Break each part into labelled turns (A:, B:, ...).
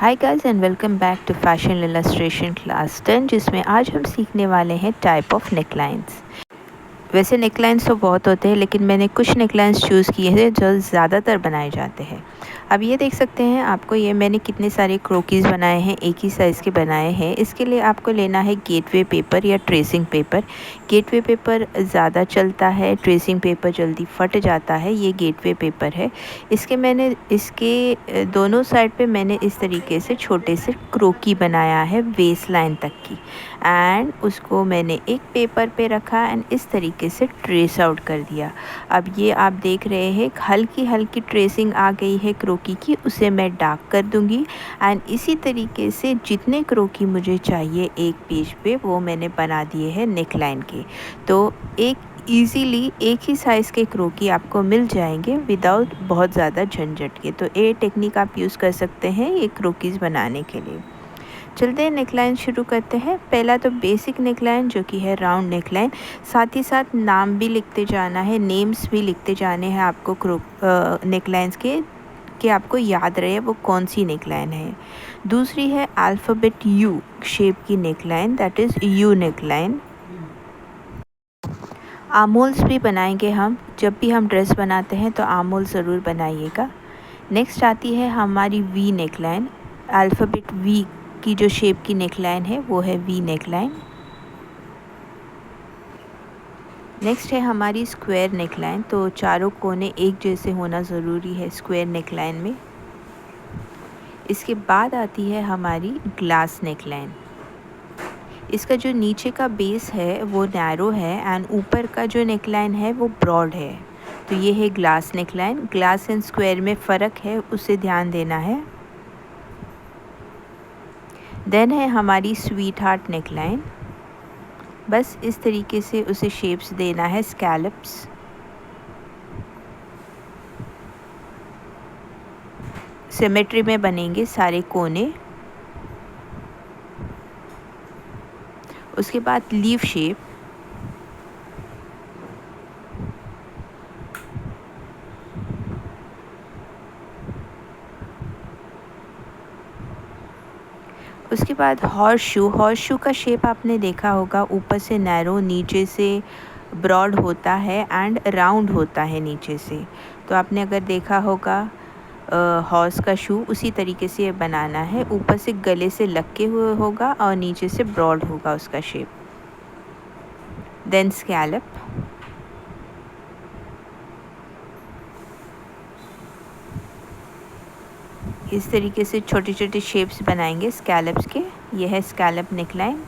A: Hi guys and welcome back to fashion illustration class 10 जिसमें आज हम सीखने वाले हैं टाइप ऑफ नेकलाइंस। वैसे नेकलाइंस तो बहुत होते हैं लेकिन मैंने कुछ नेकलाइंस चूज़ किए हैं जो ज़्यादातर बनाए जाते हैं। अब ये देख सकते हैं आपको, ये मैंने कितने सारे क्रोकीज़ बनाए हैं, एक ही साइज़ के बनाए हैं। इसके लिए आपको लेना है गेटवे पेपर या ट्रेसिंग पेपर। गेटवे पेपर ज़्यादा चलता है, ट्रेसिंग पेपर जल्दी फट जाता है। ये गेटवे पेपर है। इसके दोनों साइड पे मैंने इस तरीके से छोटे से क्रोकी बनाया है वेस्ट लाइन तक की, एंड उसको मैंने एक पेपर पे रखा एंड इस तरीके से ट्रेस आउट कर दिया। अब ये आप देख रहे हैं हल्की हल्की ट्रेसिंग आ गई है क्रोकी की, उसे मैं डार्क कर दूंगी। एंड इसी तरीके से जितने क्रोकी मुझे चाहिए एक पेज पे वो मैंने बना दिए हैं नेकलाइन के। तो एक ईज़िली एक ही साइज़ के क्रोकी आपको मिल जाएंगे विदाउट बहुत ज़्यादा झंझट के। तो ये टेक्निक आप यूज़ कर सकते हैं ये क्रोकीज़ बनाने के लिए। चलते हैं नेकलाइन शुरू करते हैं। पहला तो बेसिक नेकलाइन जो कि है राउंड नेकलाइन, साथ ही साथ नाम भी लिखते जाना है, नेम्स भी लिखते जाने हैं आपको नेकलाइंस के, कि आपको याद रहे वो कौन सी नेकलाइन है। दूसरी है अल्फ़ाबेट यू शेप की neckline, that is U neckline. Armholes भी बनाएंगे हम, जब भी हम ड्रेस बनाते हैं तो आर्महोल ज़रूर बनाइएगा। नेक्स्ट आती है हमारी वी नेकलाइन। अल्फ़ाबेट वी की जो शेप की नेकलाइन है वो है वी नेकलाइन। नेक्स्ट है हमारी स्क्वायर नेकलाइन, तो चारों कोने एक जैसे होना ज़रूरी है स्क्वायर नेकलाइन में। इसके बाद आती है हमारी ग्लास नेकलाइन। इसका जो नीचे का बेस है वो नैरो है एंड ऊपर का जो नेकलाइन है वो ब्रॉड है। तो ये है glass neckline. Glass and square में फ़र्क है, उसे ध्यान देना है। देन है हमारी स्वीट हार्ट नेकलाइन। बस इस तरीके से उसे शेप्स देना है, स्कैलप्स। सिमेट्री में बनेंगे सारे कोने। उसके बाद लीफ शेप। उसके बाद हॉर्स शू का शेप आपने देखा होगा, ऊपर से नैरो, नीचे से ब्रॉड होता है एंड राउंड होता है नीचे से। तो आपने अगर देखा होगा हॉर्स का शू, उसी तरीके से ये बनाना है। ऊपर से गले से लटके हुए होगा और नीचे से ब्रॉड होगा उसका शेप। Then scallop. इस तरीके से छोटे छोटे शेप्स बनाएंगे स्कैलप्स के। ये है स्कैलप नेकलाइन।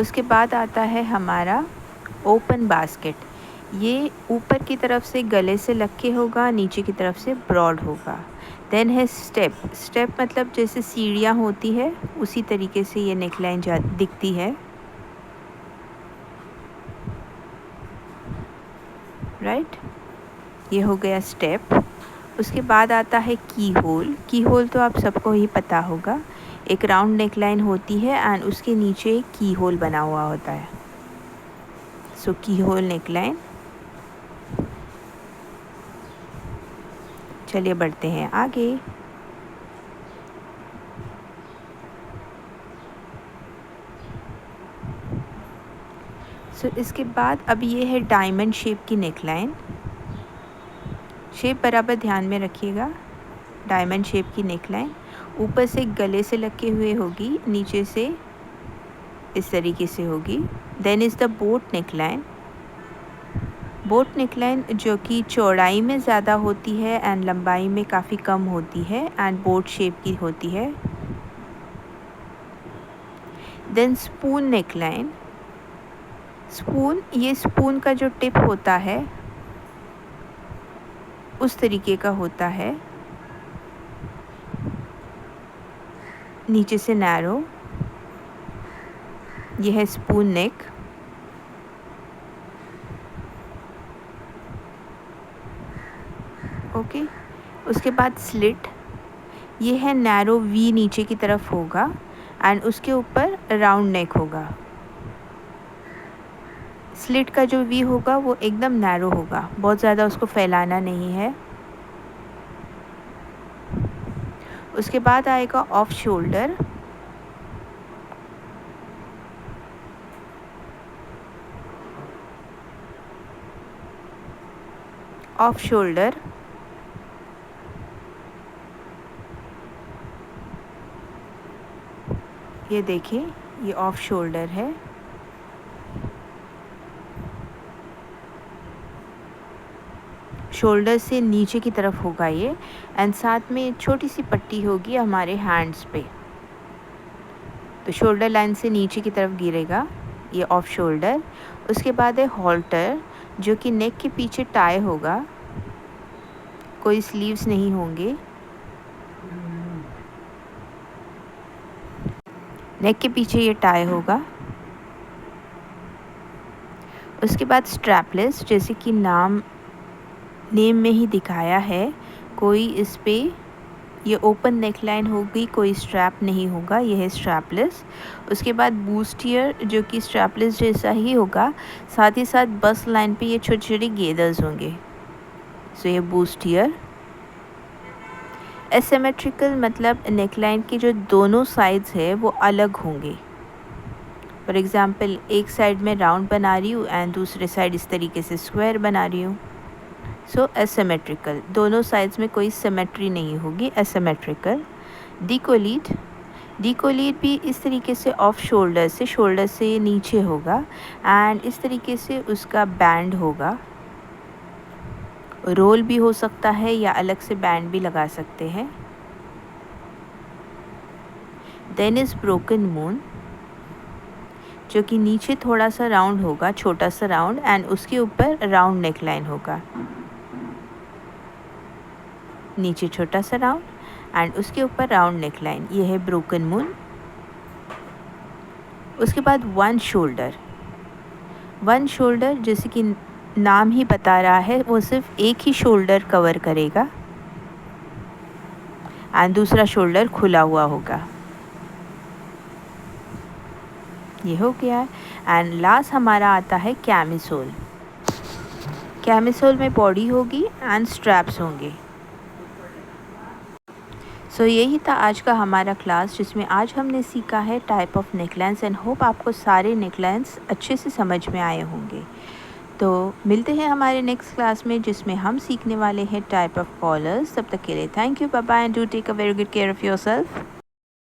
A: उसके बाद आता है हमारा ओपन बास्केट। ये ऊपर की तरफ से गले से लटके होगा, नीचे की तरफ से ब्रॉड होगा। देन है स्टेप मतलब जैसे सीढ़ियाँ होती है उसी तरीके से ये नेकलाइन दिखती है, राइट। ये हो गया स्टेप। उसके बाद आता है की होल तो आप सबको ही पता होगा, एक राउंड नेकलाइन होती है एंड उसके नीचे एक की होल बना हुआ होता है। सो की होल नेकलाइन। चलिए बढ़ते हैं आगे। इसके बाद अब ये है डायमंड शेप की नेकलाइन। शेप बराबर ध्यान में रखिएगा। डायमंड शेप की नेकलाइन ऊपर से गले से लटके हुए होगी, नीचे से इस तरीके से होगी। Then is the boat neckline. Boat neckline जो कि चौड़ाई में ज़्यादा होती है एंड लंबाई में काफ़ी कम होती है एंड बोट शेप की होती है। Then spoon neckline. ये स्पून का जो टिप होता है उस तरीके का होता है, नीचे से नैरो। यह है स्पून नेक। ओके। उसके बाद स्लिट। ये है नैरो वी नीचे की तरफ होगा एंड उसके ऊपर राउंड नेक होगा। स्लिट का जो वी होगा वो एकदम नैरो होगा, बहुत ज़्यादा उसको फैलाना नहीं है। उसके बाद आएगा ऑफ शोल्डर। ऑफ शोल्डर, ये देखिए ये ऑफ शोल्डर है। शोल्डर से नीचे की तरफ होगा ये, एंड साथ में छोटी सी पट्टी होगी हमारे हैंड्स पे, तो शोल्डर लाइन से नीचे की तरफ गिरेगा ये ऑफ शोल्डर। उसके बाद है हॉल्टर, जो कि नेक के पीछे टाई होगा, कोई स्लीव्स नहीं होंगे। नेक के पीछे ये टाई होगा। उसके बाद स्ट्रैपलेस, जैसे कि नेम में ही दिखाया है, कोई इस पे ये ओपन नेकलाइन होगी, कोई स्ट्रैप नहीं होगा, ये है स्ट्रैपलेस। उसके बाद बूस्टियर, जो कि स्ट्रैपलेस जैसा ही होगा, साथ ही साथ बस लाइन पे ये छोटे छोटे गेदर्स होंगे, सो ये बूस्टियर। एसिमेट्रिकल मतलब नेकलाइन के जो दोनों साइड्स है वो अलग होंगे। फॉर एग्ज़ाम्पल एक साइड में राउंड बना रही हूँ एंड दूसरे साइड इस तरीके से स्क्वायर बना रही हूँ, सो एसिमेट्रिकल, दोनों साइड्स में कोई सिमेट्री नहीं होगी, एसिमेट्रिकल। डिकोलीट, डिकोलीट भी इस तरीके से ऑफ शोल्डर से नीचे होगा एंड इस तरीके से उसका बैंड होगा। रोल भी हो सकता है या अलग से बैंड भी लगा सकते हैं। देन इज़ ब्रोकन मून, जो कि नीचे थोड़ा सा राउंड होगा, छोटा सा राउंड, एंड उसके ऊपर राउंड नेकलाइन होगा, नीचे छोटा सा राउंड एंड उसके ऊपर राउंड नेकलाइन, ये है ब्रोकन मून। उसके बाद वन शोल्डर, वन शोल्डर जैसे कि नाम ही बता रहा है, वो सिर्फ एक ही शोल्डर कवर करेगा एंड दूसरा शोल्डर खुला हुआ होगा, ये हो गया। एंड लास्ट हमारा आता है कैमिसोल। कैमिसोल में बॉडी होगी एंड स्ट्रैप्स होंगे। सो यही था आज का हमारा क्लास, जिसमें आज हमने सीखा है type of necklines, and hope आपको सारे नेकलाइंस अच्छे से समझ में आए होंगे। तो मिलते हैं हमारे नेक्स्ट क्लास में, जिसमें हम सीखने वाले हैं टाइप ऑफ कॉलर्स। तब तक के लिए thank you, bye bye, and do take a very good care of yourself.